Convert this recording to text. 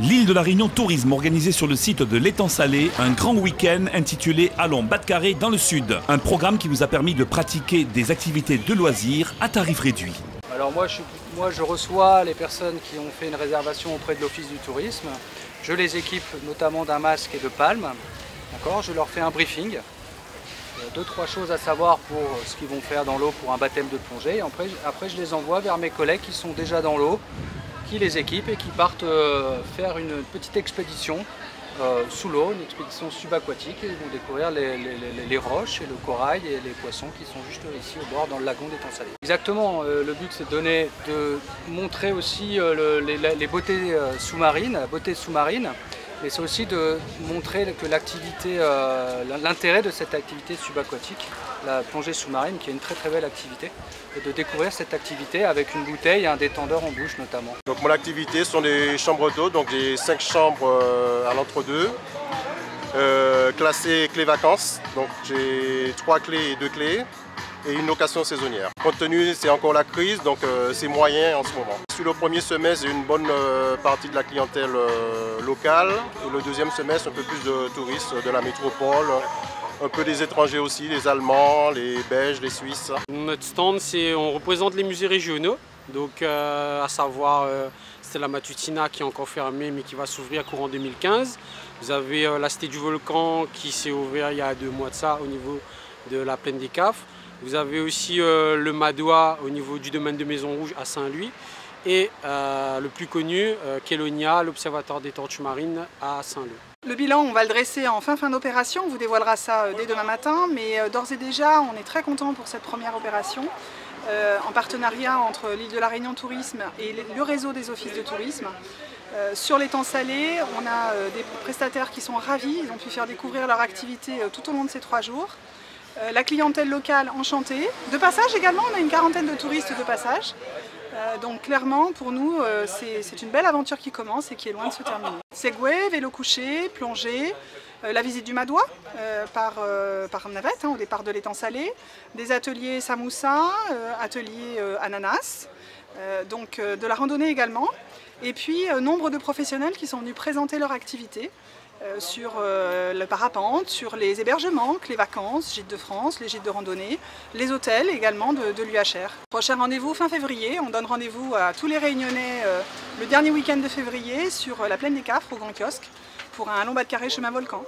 L'île de la Réunion Tourisme organisé sur le site de l'Étang Salé un grand week-end intitulé Allons Batcarré dans le Sud. Un programme qui vous a permis de pratiquer des activités de loisirs à tarif réduit. Alors moi je reçois les personnes qui ont fait une réservation auprès de l'Office du tourisme. Je les équipe notamment d'un masque et de palmes. Je leur fais un briefing. 2-3 choses à savoir pour ce qu'ils vont faire dans l'eau pour un baptême de plongée. Après je les envoie vers mes collègues qui sont déjà dans l'eau, qui les équipent et qui partent faire une petite expédition sous l'eau, une expédition subaquatique. Ils vont découvrir les roches et le corail et les poissons qui sont juste ici au bord dans le lagon d'Étang Salé. Exactement, le but c'est de montrer aussi les beautés sous-marines, la beauté sous-marine, mais c'est aussi de montrer que l'intérêt de cette activité subaquatique, la plongée sous-marine, qui est une très très belle activité, et de découvrir cette activité avec une bouteille et un détendeur en bouche notamment. Donc mon activité sont des chambres d'eau, donc des 5 chambres à l'entre-deux, classées clés vacances, donc j'ai 3 clés et 2 clés, et une location saisonnière. Compte tenu, c'est encore la crise, donc c'est moyen en ce moment. Sur le premier semestre, j'ai une bonne partie de la clientèle locale, et le deuxième semestre, un peu plus de touristes de la métropole, un peu des étrangers aussi, les Allemands, les Belges, les Suisses. Notre stand, on représente les musées régionaux, donc à savoir Stella Matutina qui est encore fermée mais qui va s'ouvrir courant 2015. Vous avez la Cité du Volcan qui s'est ouverte il y a 2 mois de ça au niveau de la plaine des Cafres. Vous avez aussi le Madois au niveau du domaine de Maison Rouge à Saint-Louis et le plus connu, Kélonia, l'Observatoire des tortues marines à Saint-Lô. Le bilan, on va le dresser en fin d'opération, on vous dévoilera ça dès demain matin, mais d'ores et déjà, on est très content pour cette première opération, en partenariat entre l'île de la Réunion Tourisme et le réseau des offices de tourisme. Sur l'Étang Salé, on a des prestataires qui sont ravis, ils ont pu faire découvrir leur activité tout au long de ces 3 jours. La clientèle locale enchantée. De passage également, on a une quarantaine de touristes de passage. Donc clairement, pour nous, c'est une belle aventure qui commence et qui est loin de se terminer. Segway, vélo couché, plongée, la visite du Madois par navette au départ de l'Étang Salé, des ateliers samoussa, ateliers ananas, donc de la randonnée également. Et puis nombre de professionnels qui sont venus présenter leur activité. Sur le parapente, sur les hébergements, les vacances, Gîtes de France, les gîtes de randonnée, les hôtels également de l'UHR. Prochain rendez-vous fin février, on donne rendez-vous à tous les Réunionnais le dernier week-end de février sur la plaine des Cafres au Grand Kiosque pour un long Batcarré chemin volcan.